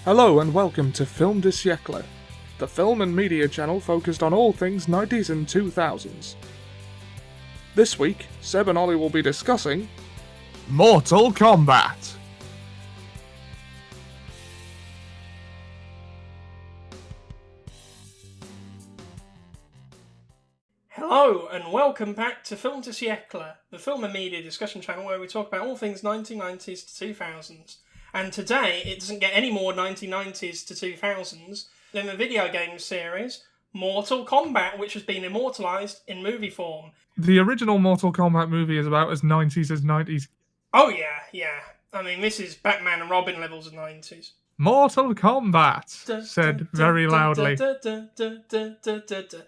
Hello and welcome to Film du Siècle, the film and media channel focused on all things 90s and 2000s. This week, Seb and Olly will be discussing Mortal Kombat. Hello and welcome back to Film du Siècle, the film and media discussion channel where we talk about all things 1990s to 2000s. And today, it doesn't get any more 1990s to 2000s than the video game series Mortal Kombat, which has been immortalised in movie form. The original Mortal Kombat movie is about as 90s as 90s. Oh yeah. I mean, this is Batman and Robin levels of 90s. Mortal Kombat, said very loudly. That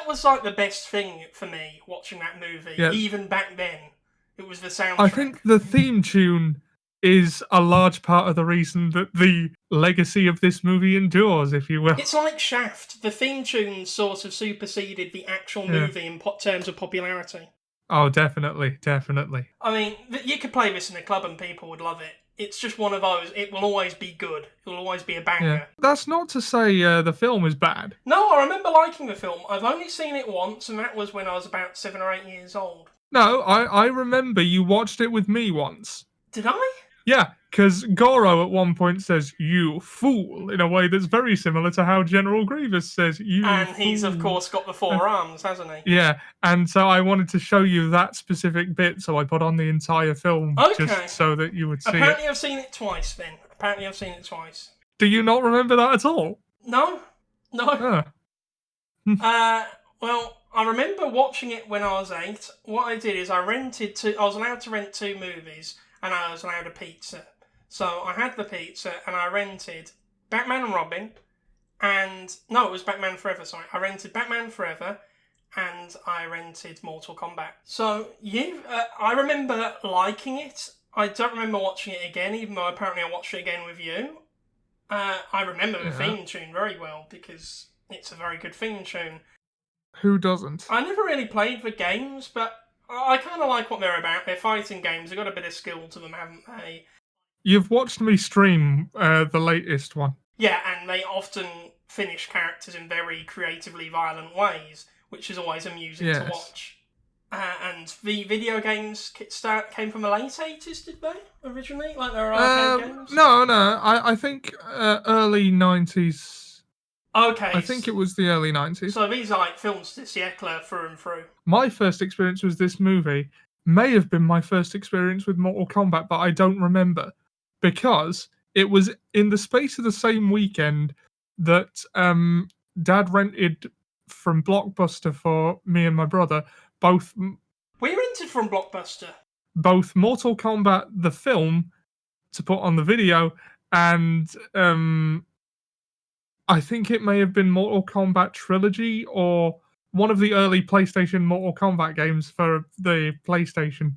was like the best thing for me, watching that movie, even back then. It was the soundtrack. I think the theme tune is a large part of the reason that the legacy of this movie endures, if you will. It's like Shaft. The theme tune sort of superseded the actual movie in terms of popularity. Oh, definitely. I mean, you could play this in a club and people would love it. It's just one of those, it will always be good. It will always be a banger. Yeah. That's not to say the film is bad. No, I remember liking the film. I've only seen it once, and that was when I was about 7 or 8 years old. No, I remember you watched it with me once. Did I? Yeah, because Goro at one point says, "You fool," in a way that's very similar to how General Grievous says, "You And fool." he's, of course, got the 4 arms, hasn't he? Yeah, and so I wanted to show you that specific bit, so I put on the entire film just so that you would see Apparently it. I've seen it twice, then. Do you not remember that at all? No. Well, I remember watching it when I was 8. What I did is I was allowed to rent 2 movies, and I was allowed a pizza. So I had the pizza, and I rented Batman and Robin, it was Batman Forever, sorry. I rented Batman Forever, and I rented Mortal Kombat. So, I remember liking it. I don't remember watching it again, even though apparently I watched it again with you. I remember the theme tune very well, because it's a very good theme tune. Who doesn't? I never really played the games, but I kind of like what they're about. They're fighting games. They've got a bit of skill to them, haven't they? You've watched me stream the latest one. Yeah, and they often finish characters in very creatively violent ways, which is always amusing to watch. And the video games came from the late 80s, did they, originally? Like there were arcade games? No. I think early 90s. Okay. I think it was the early 90s. So these are like films du siècle through and through. My first experience with this movie may have been my first experience with Mortal Kombat, but I don't remember. Because it was in the space of the same weekend that Dad rented from Blockbuster for me and my brother both... We rented from Blockbuster? Both Mortal Kombat, the film, to put on the video, and... I think it may have been Mortal Kombat Trilogy or one of the early PlayStation Mortal Kombat games for the PlayStation.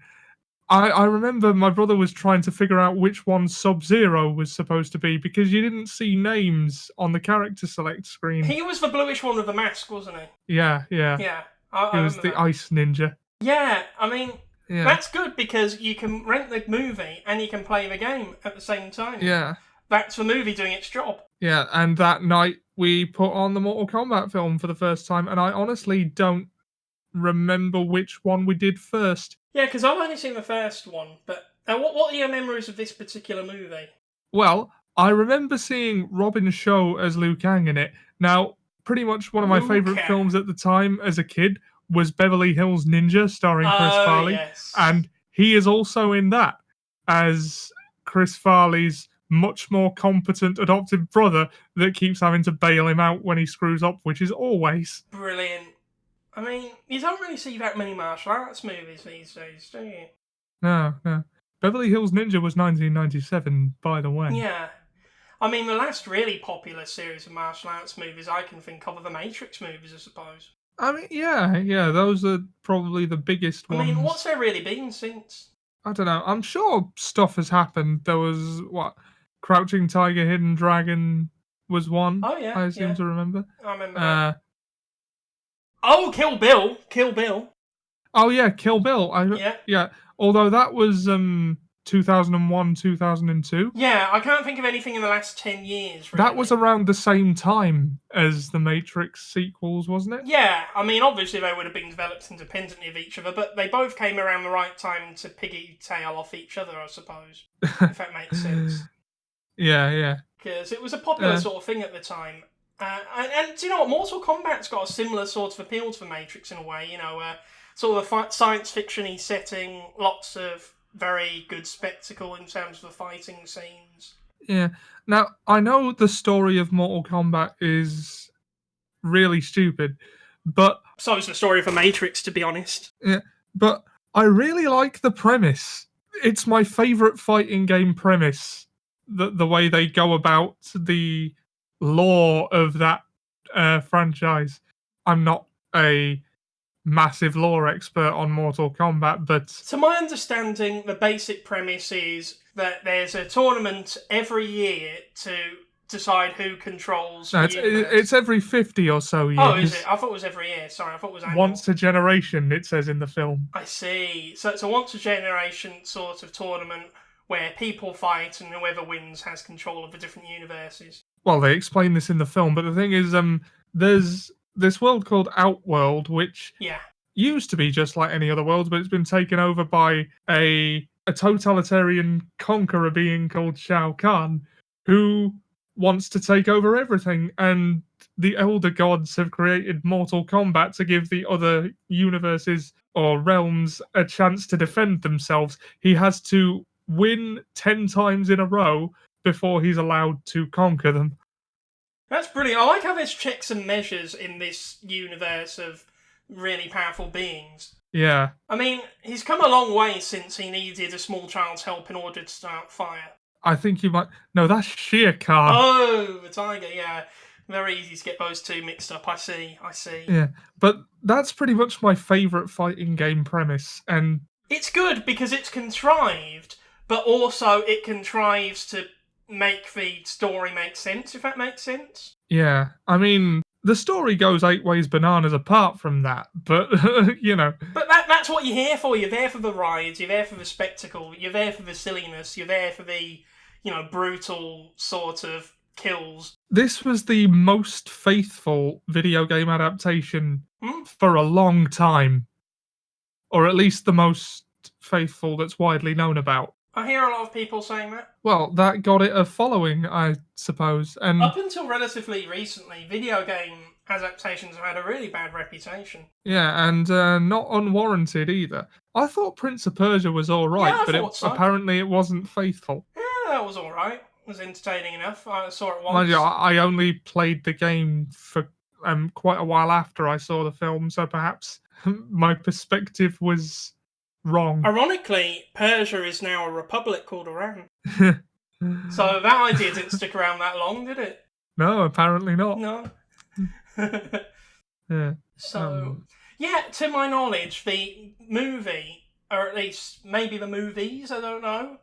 I remember my brother was trying to figure out which one Sub-Zero was supposed to be because you didn't see names on the character select screen. He was the bluish one with the mask, wasn't he? Yeah. Yeah, He was the Ice Ninja. Yeah, I mean, that's good because you can rent the movie and you can play the game at the same time. Yeah. That's the movie doing its job. Yeah, and that night we put on the Mortal Kombat film for the first time, and I honestly don't remember which one we did first. Yeah, because I've only seen the first one, but what are your memories of this particular movie? Well, I remember seeing Robin Show as Liu Kang in it. Now, pretty much one of my favourite films at the time as a kid was Beverly Hills Ninja, starring Chris Farley. Yes. And he is also in that as Chris Farley's much more competent adopted brother that keeps having to bail him out when he screws up, which is always brilliant. I mean, you don't really see that many martial arts movies these days, do you? No. Beverly Hills Ninja was 1997, by the way. Yeah. I mean, the last really popular series of martial arts movies I can think of are the Matrix movies, I suppose. I mean, yeah, those are probably the biggest ones. I mean, what's there really been since? I don't know. I'm sure stuff has happened. There was, Crouching Tiger, Hidden Dragon was one. Oh, yeah. I seem to remember. I remember that. Kill Bill. Oh, yeah, Kill Bill. Yeah. Although that was 2001, 2002. Yeah, I can't think of anything in the last 10 years, really. That was around the same time as the Matrix sequels, wasn't it? Yeah, I mean, obviously they would have been developed independently of each other, but they both came around the right time to piggy-tail off each other, I suppose, if that makes sense. Yeah. Because it was a popular sort of thing at the time. And do you know what? Mortal Kombat's got a similar sort of appeal to the Matrix in a way, sort of a science fiction-y setting, lots of very good spectacle in terms of the fighting scenes. Yeah. Now, I know the story of Mortal Kombat is really stupid, but So is the story of the Matrix, to be honest. yeah, but I really like the premise. It's my favorite fighting game premise. The way they go about the lore of that franchise. I'm not a massive lore expert on Mortal Kombat, but To my understanding, the basic premise is that there's a tournament every year to decide who controls no, the universe. it's every 50 or so years. Oh, is it? I thought it was every year. Sorry, I thought it was annual. Once a generation, it says in the film. I see. So it's a once-a-generation sort of tournament where people fight and whoever wins has control of the different universes. Well, they explain this in the film, but the thing is, there's this world called Outworld, which used to be just like any other world, but it's been taken over by a totalitarian conqueror being called Shao Kahn, who wants to take over everything, and the Elder Gods have created Mortal Kombat to give the other universes or realms a chance to defend themselves. He has to win 10 times in a row before he's allowed to conquer them. That's brilliant. I like how there's checks and measures in this universe of really powerful beings. Yeah. I mean, he's come a long way since he needed a small child's help in order to start fire. I think you might... No, that's Shere Khan. Oh, the tiger, yeah. Very easy to get those two mixed up, I see. Yeah, but that's pretty much my favourite fighting game premise, and... It's good because it's contrived, but also it contrives to make the story make sense, if that makes sense. Yeah, I mean, the story goes 8 ways bananas apart from that, but, But that's what you're here for. You're there for the rides, you're there for the spectacle, you're there for the silliness, you're there for the, brutal sort of kills. This was the most faithful video game adaptation for a long time. Or at least the most faithful that's widely known about. I hear a lot of people saying that. Well, that got it a following, I suppose. And up until relatively recently, video game adaptations have had a really bad reputation. Yeah, and not unwarranted either. I thought Prince of Persia was alright, but apparently it wasn't faithful. Yeah, that was alright. It was entertaining enough. I saw it once. Mind you, I only played the game for quite a while after I saw the film, so perhaps my perspective was wrong. Ironically, Persia is now a republic called Iran. So that idea didn't stick around that long, did it? No, apparently not. No. Yeah. So, to my knowledge, the movie, or at least maybe the movies, I don't know,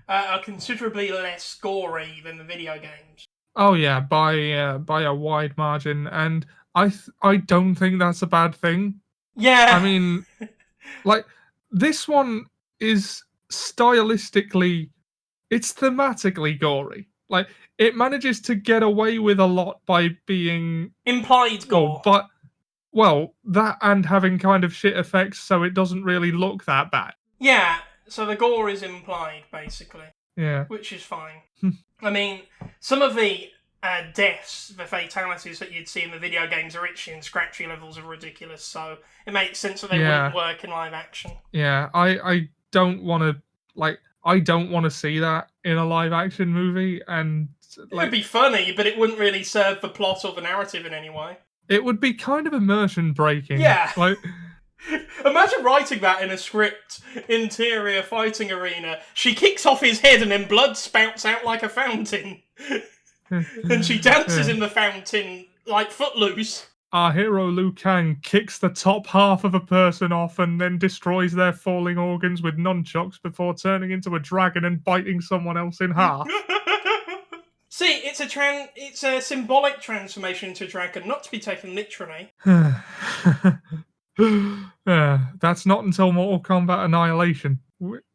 are considerably less gory than the video games. Oh yeah, by a wide margin, and I don't think that's a bad thing. Yeah. I mean, like, this one is stylistically, it's thematically gory. Like, it manages to get away with a lot by being implied gore. But that and having kind of shit effects, so it doesn't really look that bad. Yeah, so the gore is implied, basically. Yeah. Which is fine. I mean, some of the deaths, the fatalities that you'd see in the video games are itchy and scratchy levels are ridiculous, so it makes sense that they wouldn't work in live action. Yeah, I don't want to see that in a live action movie, and it would be funny, but it wouldn't really serve the plot or the narrative in any way. It would be kind of immersion breaking. Yeah. Like, imagine writing that in a script. Interior fighting arena. She kicks off his head and then blood spouts out like a fountain. And she dances in the fountain like Footloose. Our hero Liu Kang kicks the top half of a person off and then destroys their falling organs with nunchucks before turning into a dragon and biting someone else in half. See, it's a symbolic transformation into a dragon, not to be taken literally. That's not until Mortal Kombat Annihilation.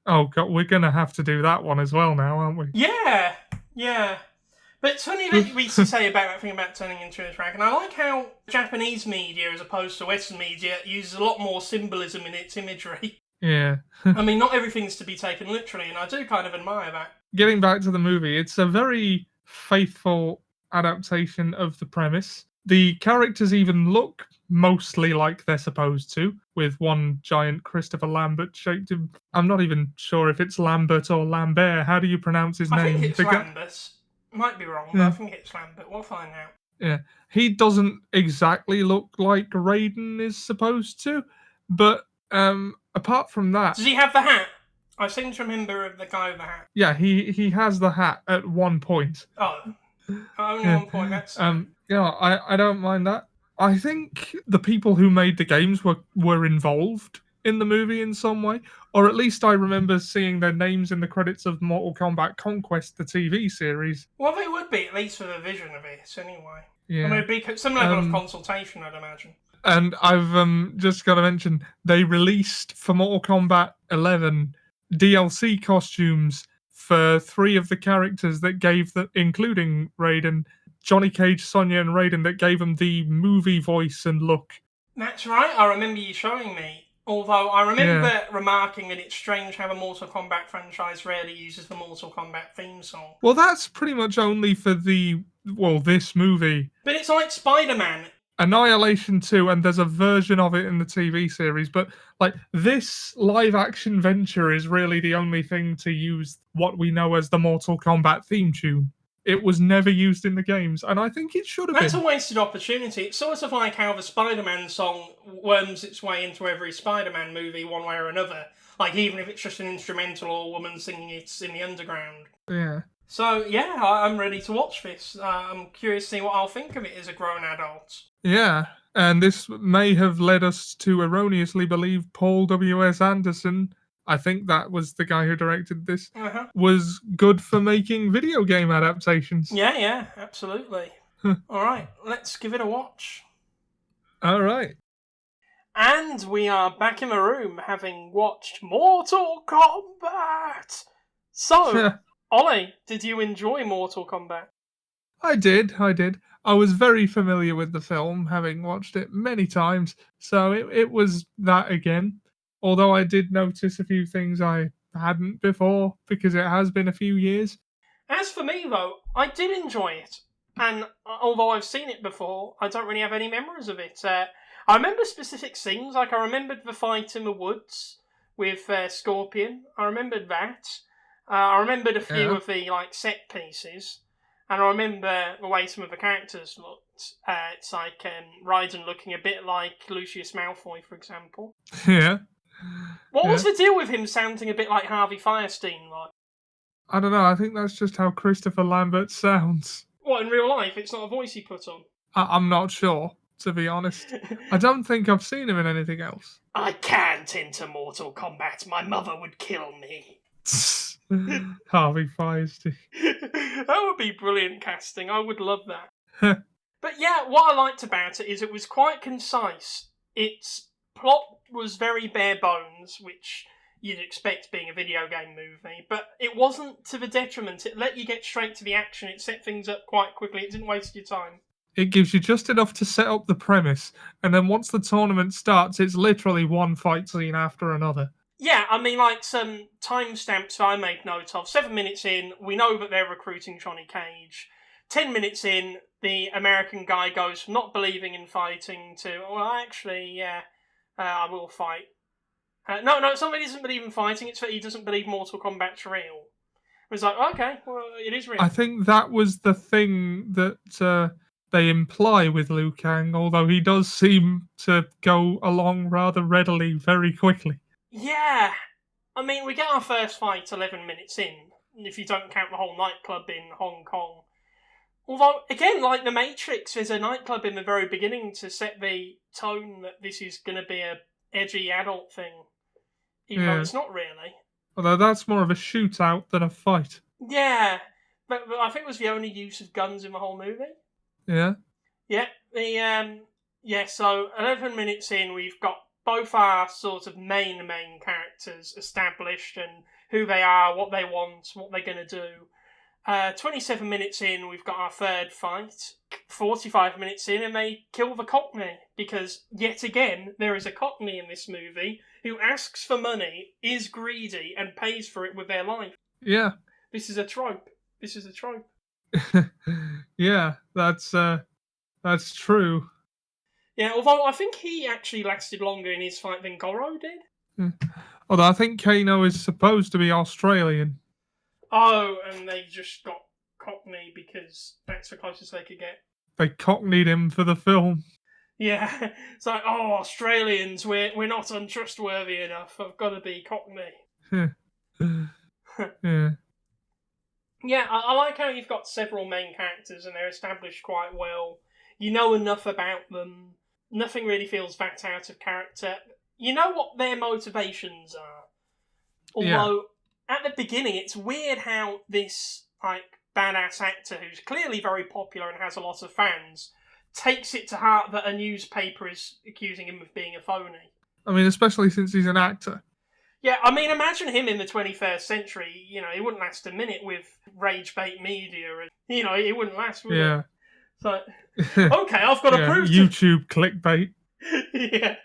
Oh god, we're gonna have to do that one as well now, aren't we? Yeah, yeah. But it's funny that we say about that thing about turning into a dragon. I like how Japanese media, as opposed to Western media, uses a lot more symbolism in its imagery. Yeah. I mean, not everything's to be taken literally, and I do kind of admire that. Getting back to the movie, it's a very faithful adaptation of the premise. The characters even look mostly like they're supposed to, with one giant Christopher Lambert shaped him. I'm not even sure if it's Lambert or Lambert. How do you pronounce his I name? think it's Lambert. Might be wrong, but I think it's Lambert. We'll find out. Yeah. He doesn't exactly look like Raiden is supposed to, but apart from that, Does he have the hat? I seem to remember the guy with the hat. yeah, he has the hat at one point. Oh, only Yeah. one point. That's I don't mind that. I think the people who made the games were involved in the movie in some way, or at least I remember seeing their names in the credits of Mortal Kombat Conquest, the TV series. well, they would be, at least for the vision of it, anyway. Yeah. I mean, it'd be some level of consultation, I'd imagine. And I've just got to mention they released for Mortal Kombat 11 DLC costumes for 3 of the characters that gave the, including Raiden, Johnny Cage, Sonya, and Raiden, that gave them the movie voice and look. That's right. I remember you showing me. Although I remember remarking that it's strange how the Mortal Kombat franchise rarely uses the Mortal Kombat theme song. Well, that's pretty much only for this movie. But it's like Spider-Man. Annihilation 2, and there's a version of it in the TV series, but like this live action venture is really the only thing to use what we know as the Mortal Kombat theme tune. It was never used in the games, and I think it should have That's been. a wasted opportunity. It's sort of like how the Spider-Man song worms its way into every Spider-Man movie one way or another. Like, even if it's just an instrumental or a woman singing it in the underground. Yeah. So, yeah, I'm ready to watch this. I'm curious to see what I'll think of it as a grown adult. Yeah, and this may have led us to erroneously believe Paul W.S. Anderson, I think that was the guy who directed this, was good for making video game adaptations. Yeah, absolutely. Alright, let's give it a watch. Alright. And we are back in the room having watched Mortal Kombat! So, Ollie, did you enjoy Mortal Kombat? I did. I was very familiar with the film, having watched it many times, so it was that again. Although I did notice a few things I hadn't before, because it has been a few years. As for me, though, I did enjoy it. And although I've seen it before, I don't really have any memories of it. I remember specific scenes, like I remembered the fight in the woods with Scorpion. I remembered that. I remembered a few of the set pieces. And I remember the way some of the characters looked. It's like Raiden looking a bit like Lucius Malfoy, for example. Yeah. What was the deal with him sounding a bit like Harvey Firestein? Like? I don't know, I think that's just how Christopher Lambert sounds. What, in real life? It's not a voice he put on? I'm not sure, to be honest. I don't think I've seen him in anything else. I can't enter Mortal Kombat. My mother would kill me. Harvey Firestein. That would be brilliant casting. I would love that. But yeah, what I liked about it is it was quite concise. Its plot was very bare bones, which you'd expect being a video game movie, but it wasn't to the detriment. It let you get straight to the action. It set things up quite quickly. It didn't waste your time. It gives you just enough to set up the premise, and then once the tournament starts, it's literally one fight scene after another. Yeah, I mean, some timestamps I made note of. 7 minutes in, we know that they're recruiting Johnny Cage. 10 minutes in, the American guy goes from not believing in fighting to, well, actually, yeah, I will fight. No, it's not that he doesn't believe in fighting, it's that he doesn't believe Mortal Kombat's real. It's like, okay, well, it is real. I think that was the thing that they imply with Liu Kang, although he does seem to go along rather readily very quickly. Yeah. I mean, we get our first fight 11 minutes in, if you don't count the whole nightclub in Hong Kong. Although, again, like The Matrix, there's a nightclub in the very beginning to set the tone that this is going to be a edgy adult thing. Even though it's not really. Although that's more of a shootout than a fight. Yeah. But I think it was the only use of guns in the whole movie. Yeah. Yeah. So 11 minutes in, we've got both our sort of main characters established and who they are, what they want, what they're going to do. 27 minutes in, we've got our third fight. 45 minutes in, and they kill the Cockney. Because, yet again, there is a Cockney in this movie who asks for money, is greedy, and pays for it with their life. Yeah. This is a trope. Yeah, that's true. Yeah, although I think he actually lasted longer in his fight than Goro did. Although I think Kano is supposed to be Australian. Oh, and they just got Cockney because that's the closest they could get. They cockneyed him for the film. Yeah, it's like, oh, Australians, we're not untrustworthy enough. I've got to be Cockney. Yeah. Yeah, I like how you've got several main characters and they're established quite well. You know enough about them. Nothing really feels that out of character. You know what their motivations are. Although, at the beginning, it's weird how this, badass actor who's clearly very popular and has a lot of fans takes it to heart that a newspaper is accusing him of being a phony. I mean, especially since he's an actor. Yeah, I mean, imagine him in the 21st century. You know, he wouldn't last a minute with rage bait media. And, you know, he wouldn't last, would Yeah. So, okay, I've got to prove YouTube clickbait. Yeah.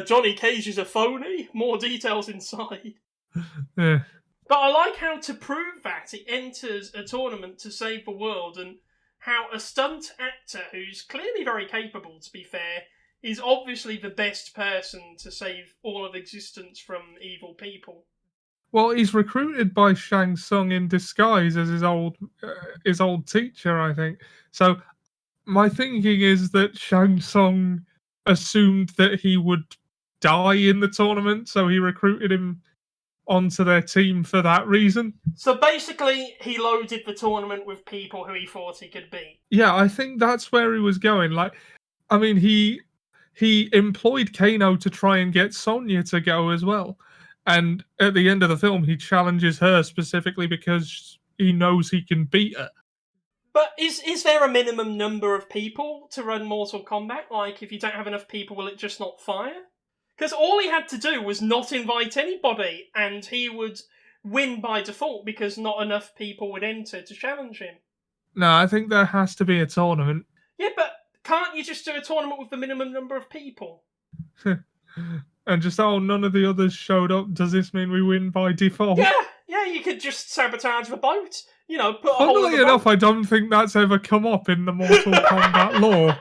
Johnny Cage is a phony. More details inside. Yeah. But I like how, to prove that, he enters a tournament to save the world, and how a stunt actor, who's clearly very capable, to be fair, is obviously the best person to save all of existence from evil people. Well, he's recruited by Shang Tsung in disguise as his old teacher, I think. So my thinking is that Shang Tsung assumed that he would die in the tournament, so he recruited him onto their team for that reason. So basically, he loaded the tournament with people who he thought he could beat. Yeah, I think that's where he was going. Like, I mean, he employed Kano to try and get Sonya to go as well. And at the end of the film, he challenges her specifically because he knows he can beat her. But is there a minimum number of people to run Mortal Kombat? Like, if you don't have enough people, will it just not fire? Because all he had to do was not invite anybody, and he would win by default because not enough people would enter to challenge him. No, I think there has to be a tournament. Yeah, but can't you just do a tournament with the minimum number of people? And just, none of the others showed up. Does this mean we win by default? Yeah, you could just sabotage the boat. You know, put a hole in the boat. Funnily enough, I don't think that's ever come up in the Mortal Kombat lore.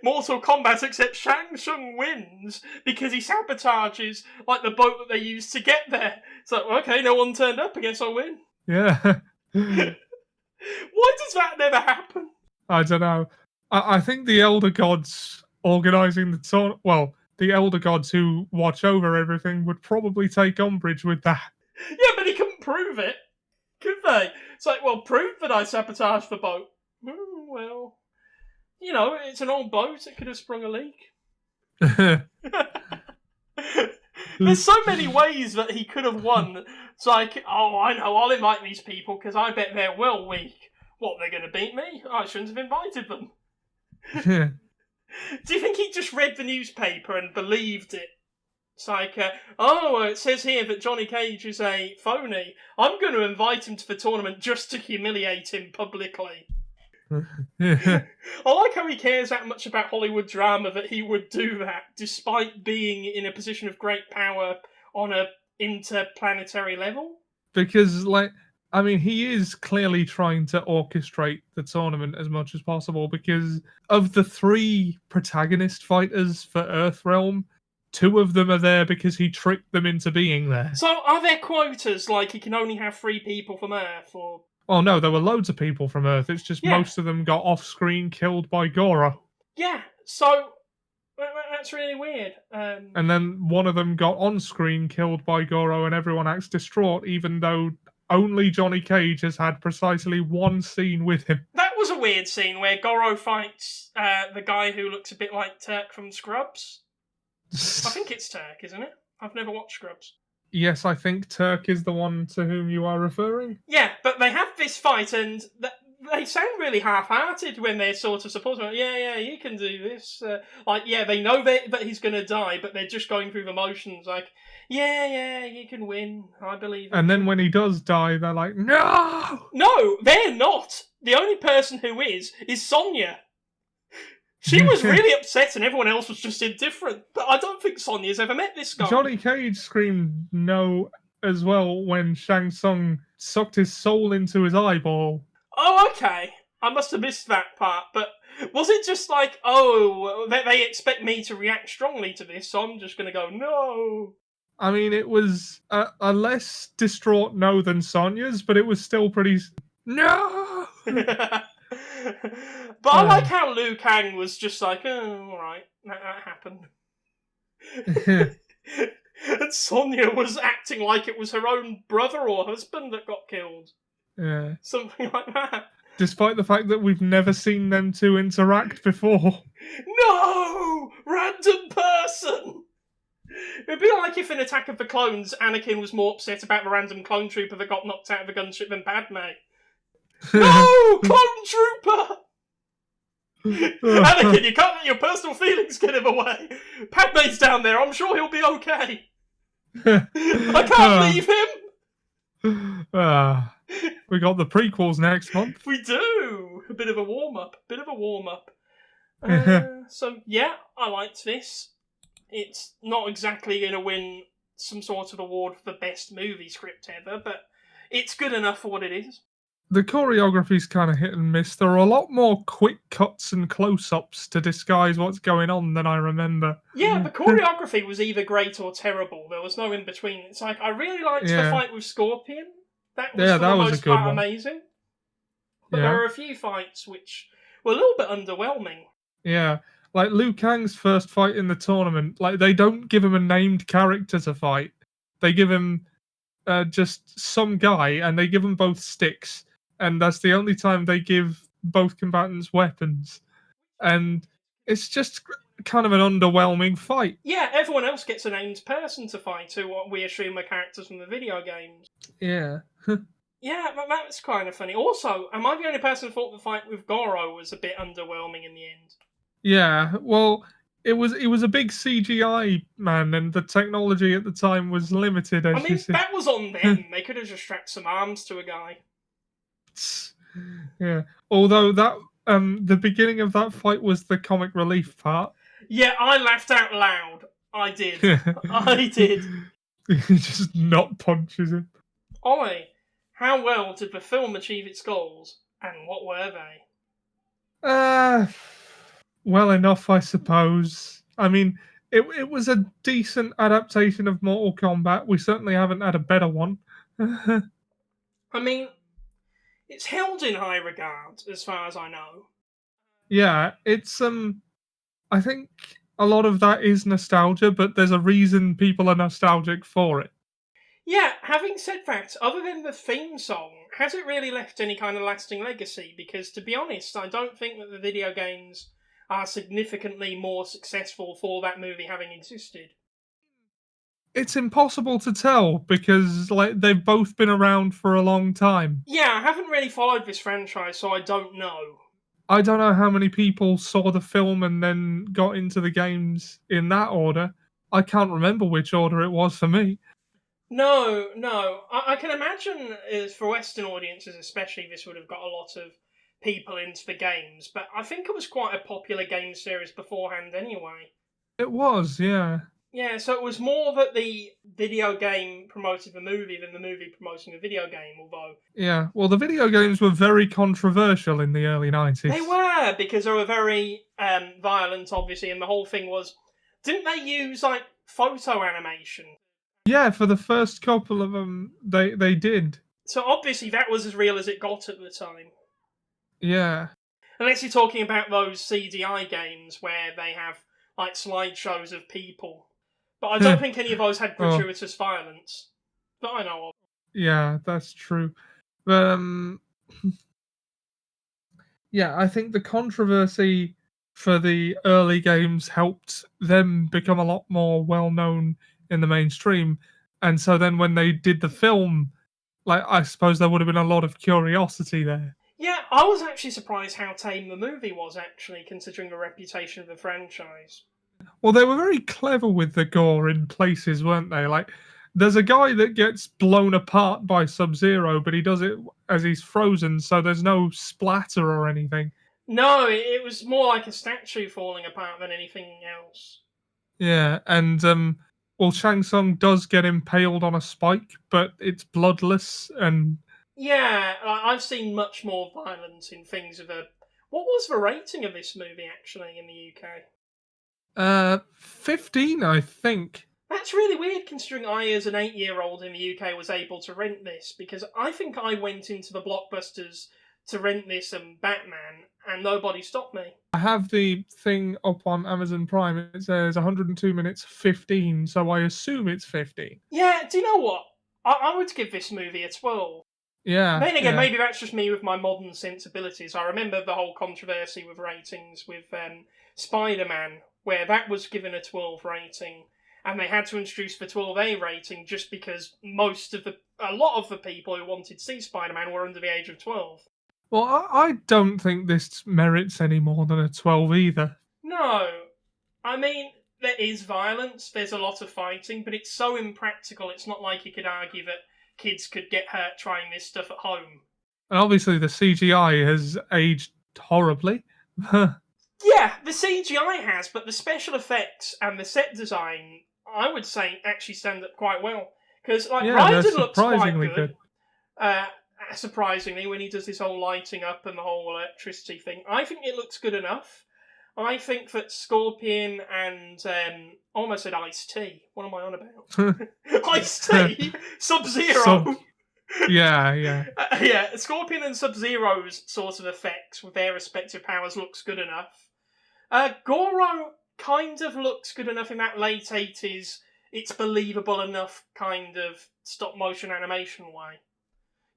Mortal Kombat, except Shang Tsung wins because he sabotages the boat that they used to get there. So, okay, no one turned up, I guess I'll win. Yeah. Why does that never happen? I don't know. I think the Elder Gods organising the tournament, well, the Elder Gods who watch over everything would probably take umbrage with that. Yeah, but he couldn't prove it, could they? It's like, well, prove that I sabotaged the boat. Well, you know, it's an old boat. It could have sprung a leak. There's so many ways that he could have won. It's like, oh, I know, I'll invite these people because I bet they're well weak. What, they're going to beat me? I shouldn't have invited them. Yeah. Do you think he just read the newspaper and believed it? It's like, it says here that Johnny Cage is a phony. I'm going to invite him to the tournament just to humiliate him publicly. Yeah. I like how he cares that much about Hollywood drama that he would do that, despite being in a position of great power on a interplanetary level. Because, he is clearly trying to orchestrate the tournament as much as possible, because of the 3 protagonist fighters for Earthrealm, 2 of them are there because he tricked them into being there. So are there quotas, like he can only have 3 people from Earth, or... Oh no, there were loads of people from Earth, it's just most of them got off-screen killed by Goro. Yeah, so... That's really weird. And then one of them got on-screen killed by Goro and everyone acts distraught, even though only Johnny Cage has had precisely 1 scene with him. That was a weird scene where Goro fights the guy who looks a bit like Turk from Scrubs. I think it's Turk, isn't it? I've never watched Scrubs. Yes, I think Turk is the one to whom you are referring. Yeah, but they have this fight, and they sound really half-hearted when they're sort of supporting. Yeah, you can do this. They know that he's going to die, but they're just going through the motions. Like, yeah, you can win. I believe. And then when he does die, they're like, no! No, they're not. The only person who is Sonya. She was really upset and everyone else was just indifferent. But I don't think Sonya's ever met this guy. Johnny Cage screamed no as well when Shang Tsung sucked his soul into his eyeball. Oh, okay. I must have missed that part. But was it just like, oh, they expect me to react strongly to this, so I'm just going to go, no. I mean, it was a less distraught no than Sonya's, but it was still pretty... No! But I like how Liu Kang was just like, oh, alright, that happened. And Sonya was acting like it was her own brother or husband that got killed. Yeah. Something like that. Despite the fact that we've never seen them two interact before. No! Random person! It'd be like if in Attack of the Clones, Anakin was more upset about the random clone trooper that got knocked out of the gunship than Padme. No! Clone trooper! Anakin, you can't let your personal feelings get in the way. Padme's down there, I'm sure he'll be okay. I can't leave him! We got the prequels next month. We do! A bit of a warm-up. So, yeah, I liked this. It's not exactly going to win some sort of award for the best movie script ever, but it's good enough for what it is. The choreography's kind of hit and miss. There are a lot more quick cuts and close-ups to disguise what's going on than I remember. Yeah, the choreography was either great or terrible. There was no in-between. It's like, I really liked the fight with Scorpion. That was for the most part amazing. But there were a few fights which were a little bit underwhelming. Yeah, like Liu Kang's first fight in the tournament, like they don't give him a named character to fight. They give him just some guy, and they give them both sticks. And that's the only time they give both combatants weapons. And it's just kind of an underwhelming fight. Yeah, everyone else gets a named person to fight, who we assume are characters from the video games. Yeah. Yeah, that's kind of funny. Also, am I the only person who thought the fight with Goro was a bit underwhelming in the end? Yeah, well, it was a big CGI, man, and the technology at the time was limited. I mean, that was on them. They could have just strapped some arms to a guy. Yeah, although that the beginning of that fight was the comic relief part. Yeah, I laughed out loud. I did. I did. He just not punches him. Ollie, how well did the film achieve its goals, and what were they? Well enough, I suppose. I mean, it was a decent adaptation of Mortal Kombat. We certainly haven't had a better one. I mean, it's held in high regard, as far as I know. Yeah, it's I think a lot of that is nostalgia, but there's a reason people are nostalgic for it. Yeah, having said that, other than the theme song, has it really left any kind of lasting legacy? Because, to be honest, I don't think that the video games are significantly more successful for that movie having existed. It's impossible to tell, because they've both been around for a long time. Yeah, I haven't really followed this franchise, so I don't know. I don't know how many people saw the film and then got into the games in that order. I can't remember which order it was for me. No. I can imagine for Western audiences especially, this would have got a lot of people into the games, but I think it was quite a popular game series beforehand anyway. It was, yeah. Yeah, so it was more that the video game promoted the movie than the movie promoting the video game, although... Yeah, well, the video games were very controversial in the early 90s. They were, because they were very violent, obviously, and the whole thing was... Didn't they use, photo animation? Yeah, for the first couple of them, they did. So obviously that was as real as it got at the time. Yeah. Unless you're talking about those CDI games where they have, slideshows of people. But I don't think any of those had gratuitous violence that I know of. Yeah, that's true. But, yeah, I think the controversy for the early games helped them become a lot more well-known in the mainstream. And so then when they did the film, I suppose there would have been a lot of curiosity there. Yeah, I was actually surprised how tame the movie was, actually, considering the reputation of the franchise. Well, they were very clever with the gore in places, weren't they? Like, there's a guy that gets blown apart by Sub-Zero, but he does it as he's frozen, so there's no splatter or anything. No, it was more like a statue falling apart than anything else. Yeah, and well, Shang Tsung does get impaled on a spike, but it's bloodless, and Yeah, I've seen much more violence in things of a... What was the rating of this movie, actually, in the UK? 15, I think. That's really weird, considering I, as an 8-year-old in the UK, was able to rent this, because I think I went into the Blockbusters to rent this and Batman, and nobody stopped me. I have the thing up on Amazon Prime. It says 102 minutes 15, so I assume it's 15. Yeah, do you know what? I would give this movie a 12. Yeah. Then again, yeah. maybe that's just me with my modern sensibilities. I remember the whole controversy with ratings with Spider-Man, where that was given a 12 rating, and they had to introduce the 12A rating just because a lot of the people who wanted to see Spider-Man were under the age of 12. Well, I don't think this merits any more than a 12 either. No. I mean, there is violence, there's a lot of fighting, but it's so impractical, it's not like you could argue that kids could get hurt trying this stuff at home. And obviously the CGI has aged horribly. Yeah, the CGI has, but the special effects and the set design, I would say, actually stand up quite well. Because, like, Raiden looks quite good. Surprisingly, when he does this whole lighting up and the whole electricity thing, I think it looks good enough. I think that Scorpion and almost said Ice-T. What am I on about? Ice-T, Sub-Zero. Yeah. Yeah, Scorpion and Sub-Zero's sort of effects with their respective powers looks good enough. Goro kind of looks good enough in that late 80s, it's believable enough kind of stop motion animation way.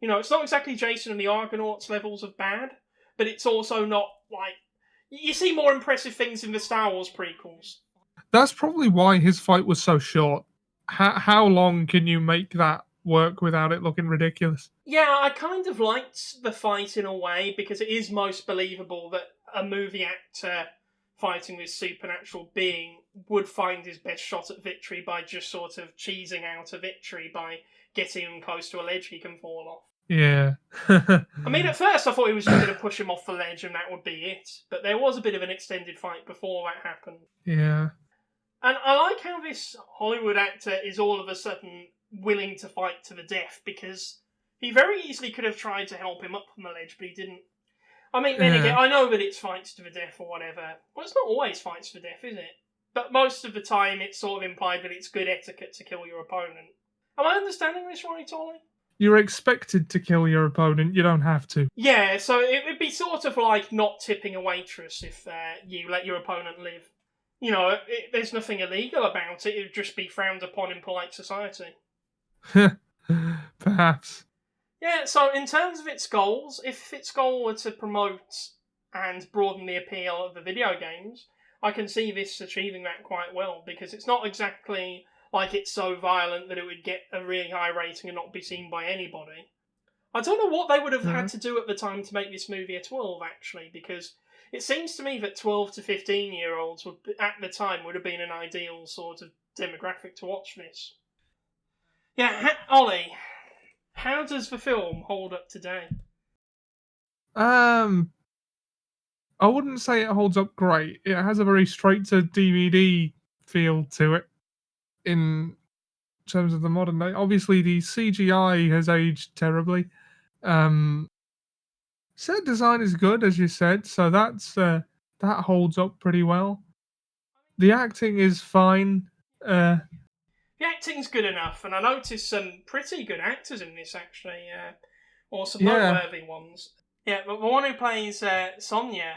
You know, it's not exactly Jason and the Argonauts levels of bad, but it's also not like... You see more impressive things in the Star Wars prequels. That's probably why his fight was so short. How long can you make that work without it looking ridiculous? Yeah, I kind of liked the fight in a way, because it is most believable that a movie actor fighting this supernatural being would find his best shot at victory by just sort of cheesing out a victory by getting him close to a ledge he can fall off. Yeah. I mean, at first I thought he was just going to push him off the ledge and that would be it. But there was a bit of an extended fight before that happened. Yeah. And I like how this Hollywood actor is all of a sudden willing to fight to the death, because he very easily could have tried to help him up from the ledge, but he didn't. I mean, then again, I know that it's fights to the death or whatever. Well, it's not always fights to the death, is it? But most of the time it's sort of implied that it's good etiquette to kill your opponent. Am I understanding this right, Ollie? You're expected to kill your opponent, you don't have to. Yeah, so it would be sort of like not tipping a waitress if you let your opponent live. You know, there's nothing illegal about it, it would just be frowned upon in polite society. Perhaps. Yeah, so in terms of its goals, if its goal were to promote and broaden the appeal of the video games, I can see this achieving that quite well, because it's not exactly like it's so violent that it would get a really high rating and not be seen by anybody. I don't know what they would have had to do at the time to make this movie a 12, actually, because it seems to me that 12 to 15-year-olds would, at the time would have been an ideal sort of demographic to watch this. Yeah, Ollie, how does the film hold up today? I wouldn't say it holds up great. It has a very straight to DVD feel to it in terms of the modern day. Obviously, the CGI has aged terribly. Set design is good, as you said, so that holds up pretty well. The acting is fine. The acting's good enough, and I noticed some pretty good actors in this, actually, or some noteworthy ones. Yeah, but the one who plays Sonia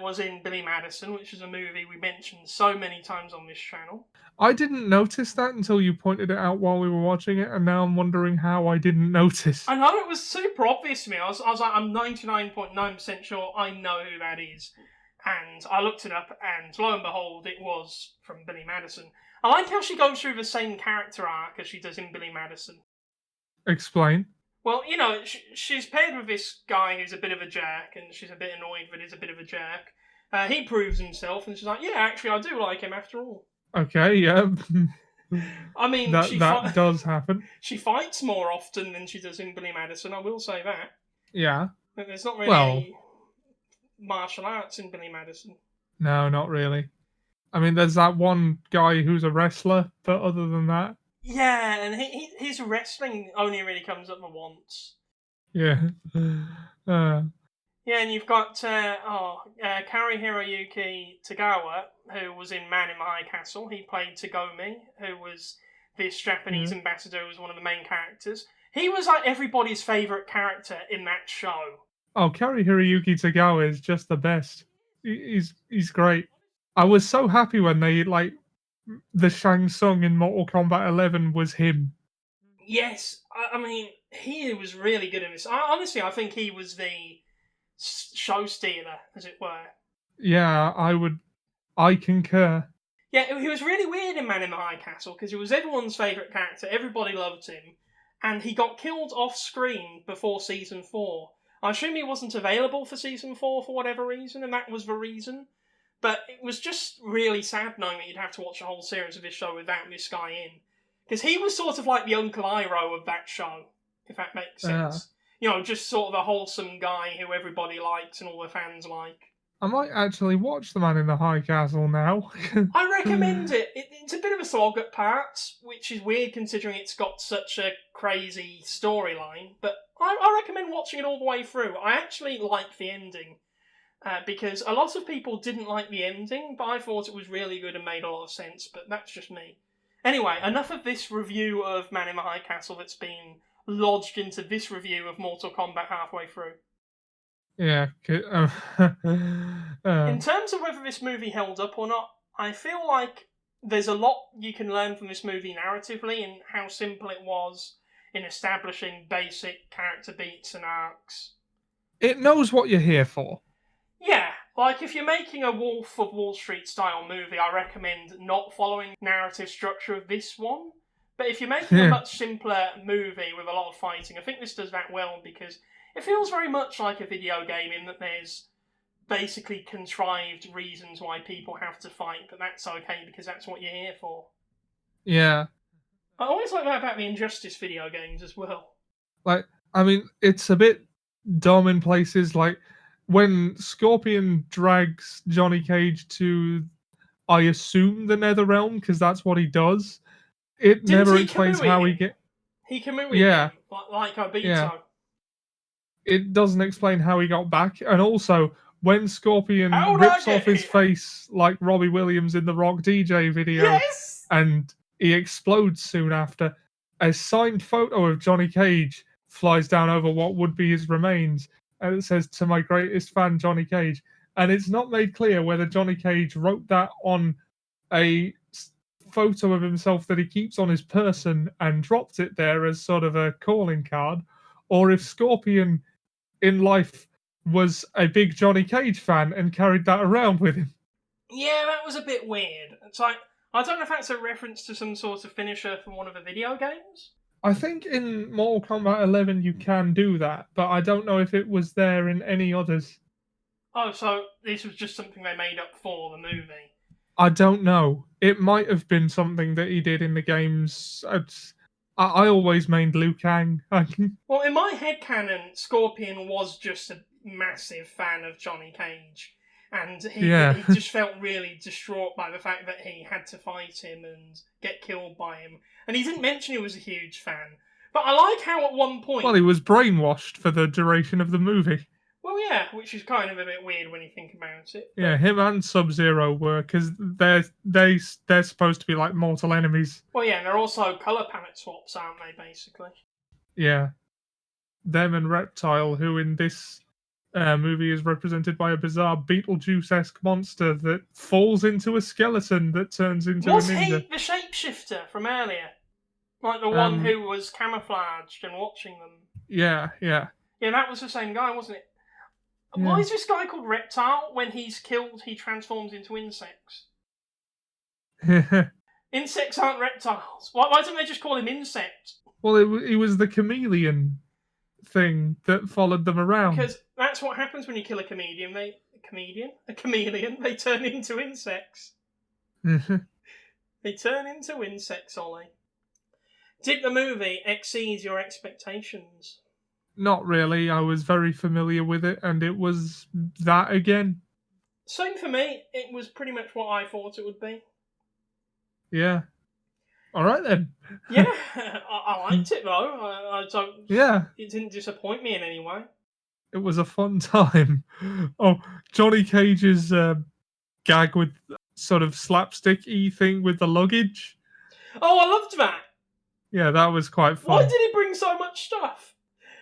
was in Billy Madison, which is a movie we mentioned so many times on this channel. I didn't notice that until you pointed it out while we were watching it, and now I'm wondering how I didn't notice. I know, it was super obvious to me. I was like, I'm 99.9% sure I know who that is. And I looked it up, and lo and behold, it was from Billy Madison. I like how she goes through the same character arc as she does in Billy Madison. Explain. Well, she's paired with this guy who's a bit of a jerk, and she's a bit annoyed that he's a bit of a jerk. He proves himself, and she's like, "Yeah, actually, I do like him after all." Okay, yeah. I mean, that does happen. she fights more often than she does in Billy Madison. I will say that. Yeah. But there's not really any martial arts in Billy Madison. No, not really. I mean, there's that one guy who's a wrestler, but other than that, Yeah, and his wrestling only really comes up once. yeah. Yeah, and you've got Kari Hiroyuki Tagawa, who was in Man in the High Castle. He played Tagomi, who was this Japanese ambassador who was one of the main characters. He was like everybody's favourite character in that show. Oh, Kari Hiroyuki Tagawa is just the best. He's great. I was so happy when they the Shang Tsung in Mortal Kombat 11 was him. Yes, I mean he was really good in this. I think he was the show stealer, as it were. Yeah, I concur. Yeah, he was really weird in Man in the High Castle because he was everyone's favourite character. Everybody loved him, and he got killed off screen before season 4. I assume he wasn't available for season 4 for whatever reason, and that was the reason. But it was just really sad knowing that you'd have to watch a whole series of this show without this guy in. Because he was sort of like the Uncle Iroh of that show, if that makes sense. Just sort of a wholesome guy who everybody likes and all the fans like. I might actually watch The Man in the High Castle now. I recommend it. It's a bit of a slog at parts, which is weird considering it's got such a crazy storyline, but I recommend watching it all the way through. I actually like the ending, because a lot of people didn't like the ending, but I thought it was really good and made a lot of sense, but that's just me. Anyway, enough of this review of Man in the High Castle that's been lodged into this review of Mortal Kombat halfway through. Yeah. In terms of whether this movie held up or not, I feel like there's a lot you can learn from this movie narratively and how simple it was in establishing basic character beats and arcs. It knows what you're here for. Yeah, like if you're making a Wolf of Wall Street style movie, I recommend not following narrative structure of this one. But if you're making a much simpler movie with a lot of fighting, I think this does that well because it feels very much like a video game in that there's basically contrived reasons why people have to fight, but that's okay because that's what you're here for. Yeah. I always like that about the Injustice video games as well. It's a bit dumb in places, like when Scorpion drags Johnny Cage to, I assume, the Netherrealm, because that's what he does. It never explains how he get. He Kamui yeah, him, like Obito. Yeah. It doesn't explain how he got back, and also when Scorpion rips off his face like Robbie Williams in the Rock DJ video, and he explodes soon after, a signed photo of Johnny Cage flies down over what would be his remains, and it says, "To my greatest fan, Johnny Cage." And it's not made clear whether Johnny Cage wrote that on a photo of himself that he keeps on his person and dropped it there as sort of a calling card, or if Scorpion in life was a big Johnny Cage fan and carried that around with him. Yeah, that was a bit weird. It's like, I don't know if that's a reference to some sort of finisher from one of the video games. I think in Mortal Kombat 11 you can do that, but I don't know if it was there in any others. Oh, so this was just something they made up for the movie? I don't know. It might have been something that he did in the games. I always mained Liu Kang. Well, in my headcanon, Scorpion was just a massive fan of Johnny Cage. And he just felt really distraught by the fact that he had to fight him and get killed by him. And he didn't mention he was a huge fan. But I like how at one point... Well, he was brainwashed for the duration of the movie. Well, yeah, which is kind of a bit weird when you think about it. But... Yeah, him and Sub-Zero were, because they're supposed to be like mortal enemies. Well, yeah, and they're also colour palette swaps, aren't they, basically? Yeah. Them and Reptile, who in this movie is represented by a bizarre Beetlejuice-esque monster that falls into a skeleton that turns into a ninja. Was he the shapeshifter from earlier? Like the one who was camouflaged and watching them? Yeah. Yeah, that was the same guy, wasn't it? Yeah. Why is this guy called Reptile? When he's killed, he transforms into insects. Insects aren't reptiles. Why don't they just call him Insect? Well, he was the chameleon. thing that followed them around. Because that's what happens when you kill a chameleon. They turn into insects. They turn into insects, Ollie. Did the movie exceed your expectations? Not really. I was very familiar with it, and it was that again. Same for me. It was pretty much what I thought it would be. Yeah. All right then. Yeah, I liked it though. I don't. Yeah. It didn't disappoint me in any way. It was a fun time. Oh, Johnny Cage's gag with sort of slapstick-y thing with the luggage. Oh, I loved that. Yeah, that was quite fun. Why did he bring so much stuff?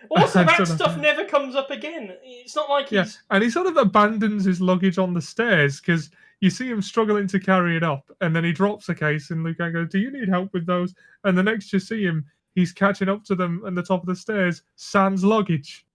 Also, that stuff never comes up again. It's not like he's... and he sort of abandons his luggage on the stairs because you see him struggling to carry it up, and then he drops a case, and Liu Kang goes, "Do you need help with those?" And the next you see him, he's catching up to them at the top of the stairs, sans luggage.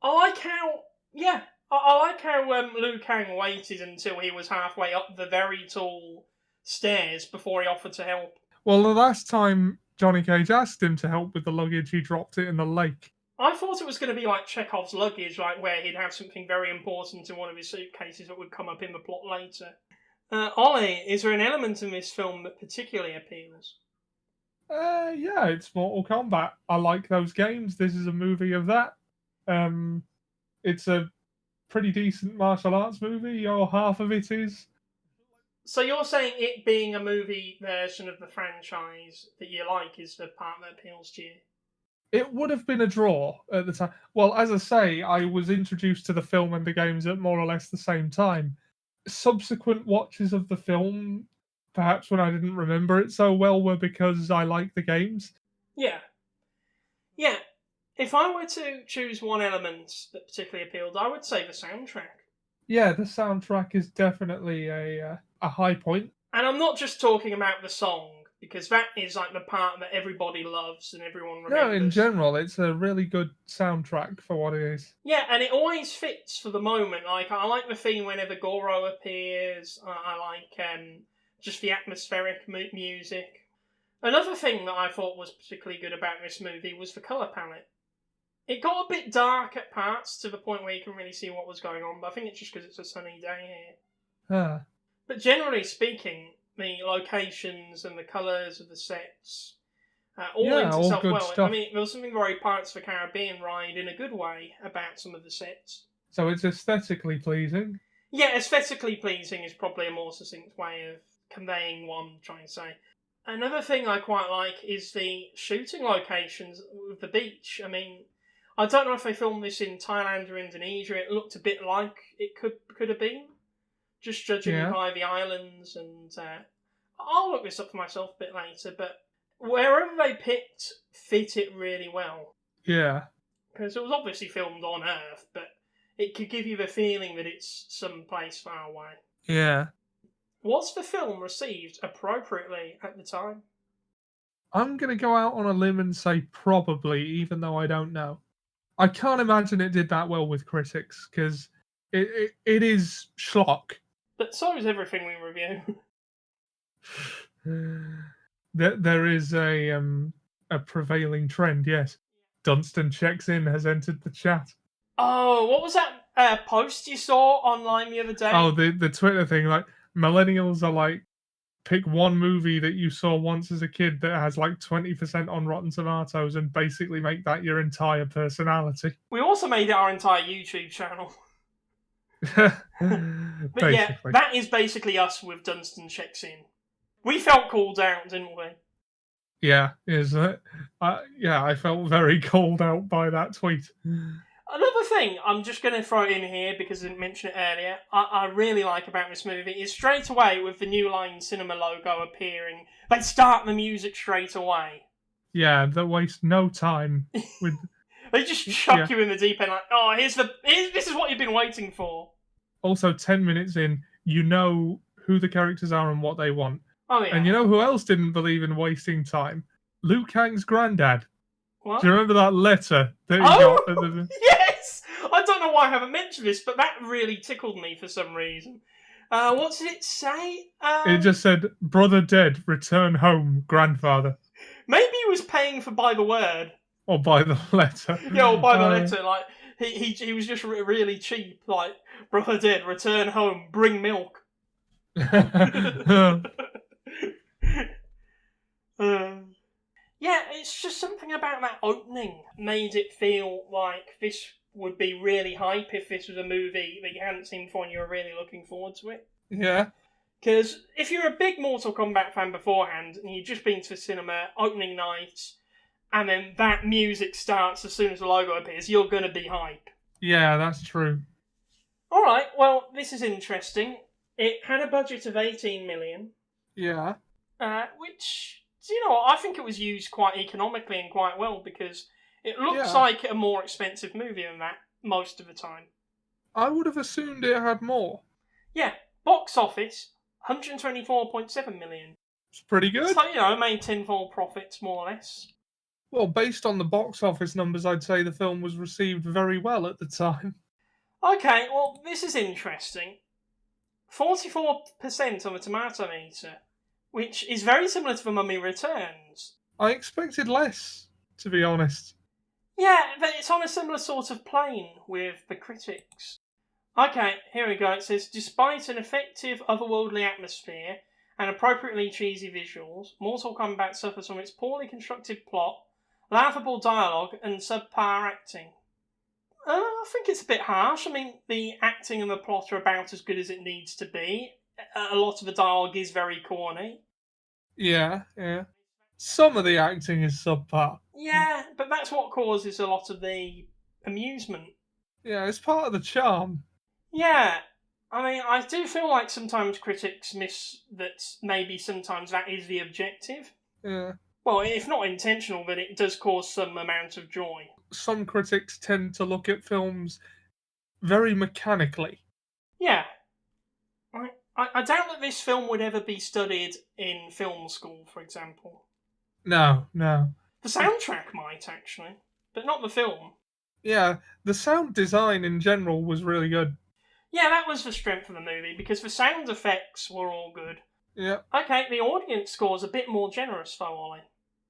I like how... Yeah, I like how Liu Kang waited until he was halfway up the very tall stairs before he offered to help. Well, the last time Johnny Cage asked him to help with the luggage, he dropped it in the lake. I thought it was going to be like Chekhov's luggage, like where he'd have something very important in one of his suitcases that would come up in the plot later. Ollie, is there an element in this film that particularly appeals? Yeah, it's Mortal Kombat. I like those games. This is a movie of that. It's a pretty decent martial arts movie, or half of it is. So you're saying it being a movie version of the franchise that you like is the part that appeals to you? It would have been a draw at the time. Well, as I say, I was introduced to the film and the games at more or less the same time. Subsequent watches of the film, perhaps when I didn't remember it so well, were because I like the games. Yeah. Yeah. If I were to choose one element that particularly appealed, I would say the soundtrack. Yeah, the soundtrack is definitely a high point. And I'm not just talking about the song, because that is like the part that everybody loves and everyone remembers. No, in general, it's a really good soundtrack for what it is. Yeah, and it always fits for the moment. Like, I like the theme whenever Goro appears. I like just the atmospheric music. Another thing that I thought was particularly good about this movie was the colour palette. It got a bit dark at parts to the point where you can really see what was going on, but I think it's just because it's a sunny day here. But generally speaking, the locations and the colours of the sets all lent itself well. Stuff. I mean, there was something very Pirates of the Caribbean ride in a good way about some of the sets. So it's aesthetically pleasing? Yeah, aesthetically pleasing is probably a more succinct way of conveying what I'm trying to say. Another thing I quite like is the shooting locations with the beach. I mean, I don't know if they filmed this in Thailand or Indonesia. It looked a bit like it could have been. Just judging by the islands, and I'll look this up for myself a bit later, but wherever they picked fit it really well. Yeah. Because it was obviously filmed on Earth, but it could give you the feeling that it's someplace far away. Yeah. Was the film received appropriately at the time? I'm going to go out on a limb and say probably, even though I don't know. I can't imagine it did that well with critics, because it is schlock. But so is everything we review. There is a prevailing trend, yes. Dunstan checks in has entered the chat. Oh, what was that post you saw online the other day? Oh, the Twitter thing, like, millennials are like, pick one movie that you saw once as a kid that has like 20% on Rotten Tomatoes and basically make that your entire personality. We also made it our entire YouTube channel. But yeah, that is basically us with Dunstan Checks In. We felt called out, didn't we? Yeah, I felt very called out by that tweet. Another thing I'm just going to throw in here, because I didn't mention it earlier, I really like about this movie is straight away with the New Line Cinema logo appearing, they start the music straight away. Yeah, they waste no time with... They just chuck you in the deep end like, oh, this is what you've been waiting for. Also, 10 minutes in, you know who the characters are and what they want. Oh, yeah. And you know who else didn't believe in wasting time? Liu Kang's granddad. What? Do you remember that letter that he got? At the... Yes! I don't know why I haven't mentioned this, but that really tickled me for some reason. What did it say? It just said, brother dead, return home, grandfather. Maybe he was paying for by the word. or by the letter. Yeah, or by the letter, like he was just really cheap. Like, brother dead, return home, bring milk. Yeah, it's just something about that opening made it feel like this would be really hype if this was a movie that you hadn't seen before and you were really looking forward to it. Yeah. Because if you're a big Mortal Kombat fan beforehand and you've just been to the cinema opening night and then that music starts as soon as the logo appears, you're going to be hype. Yeah, that's true. Alright, well, this is interesting. It had a budget of 18 million. Yeah. Which, you know, I think it was used quite economically and quite well because it looks like a more expensive movie than that most of the time. I would have assumed it had more. Yeah, box office, 124.7 million. It's pretty good. So, you know, made tenfold profits, more or less. Well, based on the box office numbers, I'd say the film was received very well at the time. Okay, well, this is interesting. 44% on the tomato meter, which is very similar to The Mummy Returns. I expected less, to be honest. Yeah, but it's on a similar sort of plane with the critics. Okay, here we go. It says, despite an effective otherworldly atmosphere and appropriately cheesy visuals, Mortal Kombat suffers from its poorly constructed plot, laughable dialogue, and subpar acting. I think it's a bit harsh. I mean, the acting and the plot are about as good as it needs to be. A lot of the dialogue is very corny. Yeah. Some of the acting is subpar. Yeah, but that's what causes a lot of the amusement. Yeah, it's part of the charm. Yeah, I mean, I do feel like sometimes critics miss that maybe sometimes that is the objective. Yeah. Well, if not intentional, then it does cause some amount of joy. Some critics tend to look at films very mechanically. Yeah. I doubt that this film would ever be studied in film school, for example. No. The soundtrack might, actually, but not the film. Yeah, the sound design in general was really good. Yeah, that was the strength of the movie, because the sound effects were all good. Yeah. Okay, the audience score's a bit more generous, though, Ollie,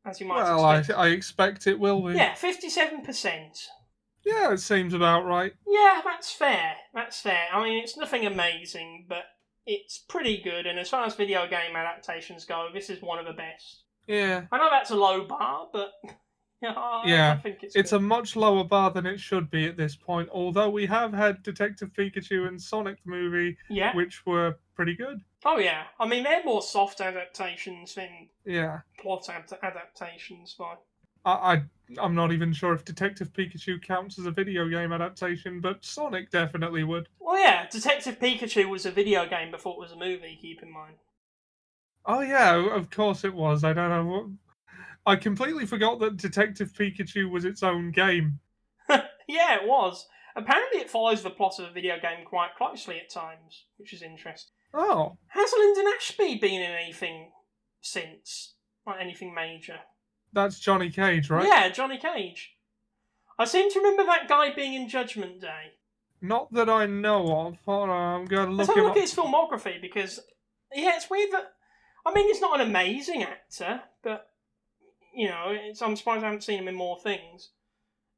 as you might expect. I expect it will be. Yeah, 57%. Yeah, it seems about right. Yeah, that's fair. I mean, it's nothing amazing, but it's pretty good, and as far as video game adaptations go, this is one of the best. Yeah. I know that's a low bar, but I think it's a much lower bar than it should be at this point, although we have had Detective Pikachu and Sonic the movie, which were pretty good. Oh, yeah. I mean, they're more soft adaptations than plot adaptations, though. I'm not even sure if Detective Pikachu counts as a video game adaptation, but Sonic definitely would. Well, yeah, Detective Pikachu was a video game before it was a movie, keep in mind. Oh, yeah, of course it was. I don't know what... I completely forgot that Detective Pikachu was its own game. Yeah, it was. Apparently it follows the plot of a video game quite closely at times, which is interesting. Oh. Has Lyndon Ashby been in anything since? Like anything major? That's Johnny Cage, right? Yeah, Johnny Cage. I seem to remember that guy being in Judgment Day. Not that I know of. Hold on, I'm going to look Let's have a look at his filmography, because... Yeah, it's weird that... I mean, he's not an amazing actor, but... You know, I'm surprised I haven't seen him in more things.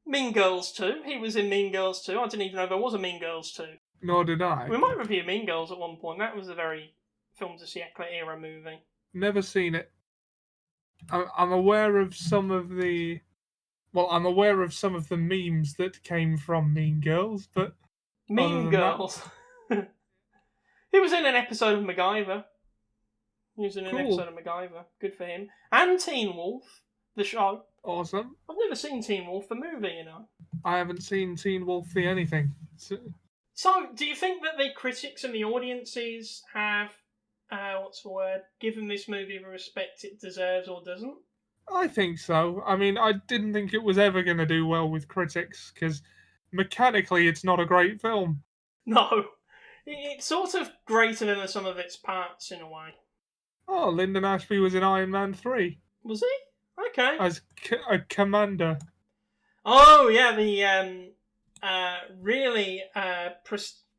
Mean Girls 2. He was in Mean Girls 2. I didn't even know there was a Mean Girls 2. Nor did I. We might review Mean Girls at one point. That was a very film de siècle era movie. Never seen it. I'm aware of some of the... Well, I'm aware of some of the memes that came from Mean Girls, but... Mean Girls? He was in an episode of MacGyver. Good for him. And Teen Wolf, the show. Awesome. I've never seen Teen Wolf, the movie, you know. I haven't seen Teen Wolf the anything. So, do you think that the critics and the audiences have, given this movie the respect it deserves or doesn't? I think so. I mean, I didn't think it was ever going to do well with critics, because mechanically it's not a great film. No. It's sort of greater than the sum of its parts, in a way. Oh, Lyndon Ashby was in Iron Man 3. Was he? Okay. As a commander. Oh, yeah, the really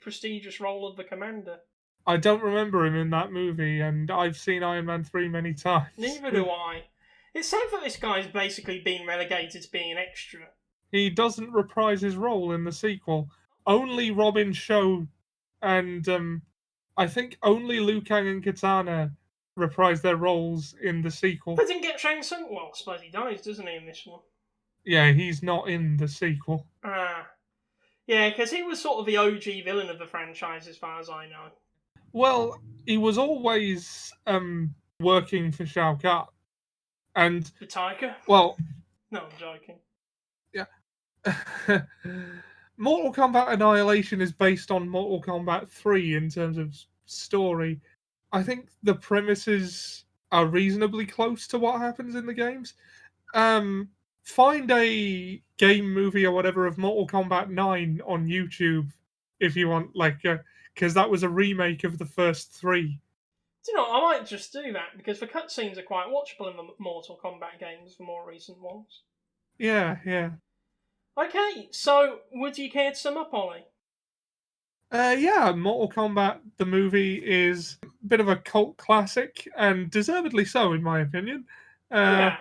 prestigious role of the commander. I don't remember him in that movie, and I've seen Iron Man 3 many times. Neither do I. It's said that this guy's basically been relegated to being an extra. He doesn't reprise his role in the sequel. Only Robin Sho and I think only Liu Kang and Katana reprise their roles in the sequel. But didn't get Shang Tsung. Well, I suppose he dies, doesn't he, in this one? Yeah, he's not in the sequel. Yeah, because he was sort of the OG villain of the franchise, as far as I know. Well, he was always working for Shao Kahn. And The Tiger? well, No, I'm joking. Yeah. Mortal Kombat Annihilation is based on Mortal Kombat 3 in terms of story. I think the premises are reasonably close to what happens in the games. Find a game movie or whatever of Mortal Kombat 9 on YouTube if you want, because that was a remake of the first 3. Do you know, I might just do that because the cutscenes are quite watchable in the Mortal Kombat games, the more recent ones. Yeah. Okay, so would you care to sum up, Ollie? Yeah, Mortal Kombat, the movie, is a bit of a cult classic, and deservedly so, in my opinion. Yeah.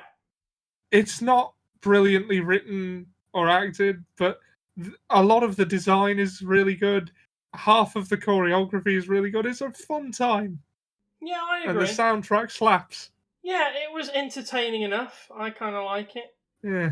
It's not brilliantly written or acted, but a lot of the design is really good. Half of the choreography is really good. It's a fun time. Yeah, I agree. And the soundtrack slaps. Yeah, it was entertaining enough. I kind of like it. Yeah.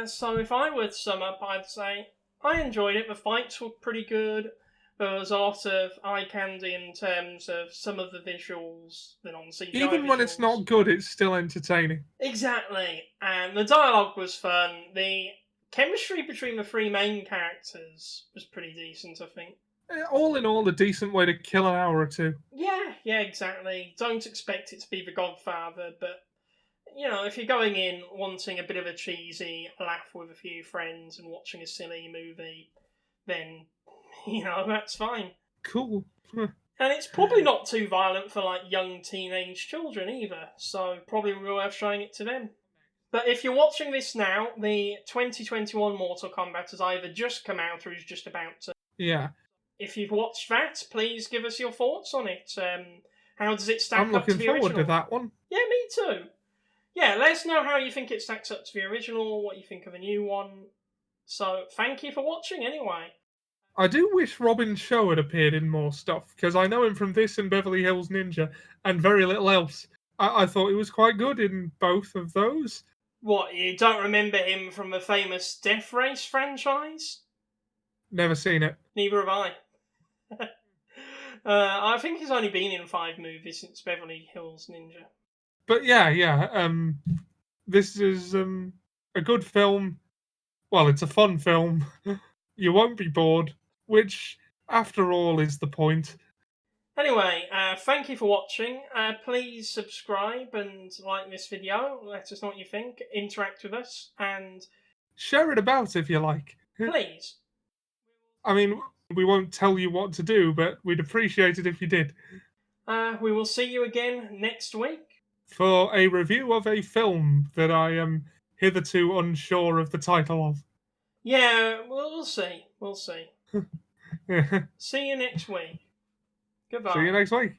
So if I were to sum up, I'd say I enjoyed it. The fights were pretty good. There was a lot of eye candy in terms of some of the visuals, the non-CGI Even when visuals. it's not good, it's still entertaining. Exactly. And the dialogue was fun. The chemistry between the three main characters was pretty decent, I think. All in all, a decent way to kill an hour or two. Yeah, exactly. Don't expect it to be The Godfather, but you know, if you're going in wanting a bit of a cheesy laugh with a few friends and watching a silly movie, then, you know, that's fine. Cool. And it's probably not too violent for, like, young teenage children either, so probably worth showing it to them. But if you're watching this now, the 2021 Mortal Kombat has either just come out or is just about to. Yeah. If you've watched that, please give us your thoughts on it. How does it stack I'm up to looking the forward original? to that one. Yeah, me too. Yeah, let us know how you think it stacks up to the original, what you think of the new one. So, thank you for watching anyway. I do wish Robin Sho had appeared in more stuff, because I know him from this and Beverly Hills Ninja, and very little else. I thought he was quite good in both of those. What, you don't remember him from the famous Death Race franchise? Never seen it. Neither have I. I think he's only been in 5 movies since Beverly Hills Ninja. But yeah. This is a good film. Well, it's a fun film. You won't be bored, which, after all, is the point. Anyway, thank you for watching. Please subscribe and like this video. Let us know what you think. Interact with us and share it about if you like. Please. I mean, we won't tell you what to do, but we'd appreciate it if you did. We will see you again next week for a review of a film that I am hitherto unsure of the title of. Yeah, we'll see. We'll see. See you next week. Goodbye. See you next week.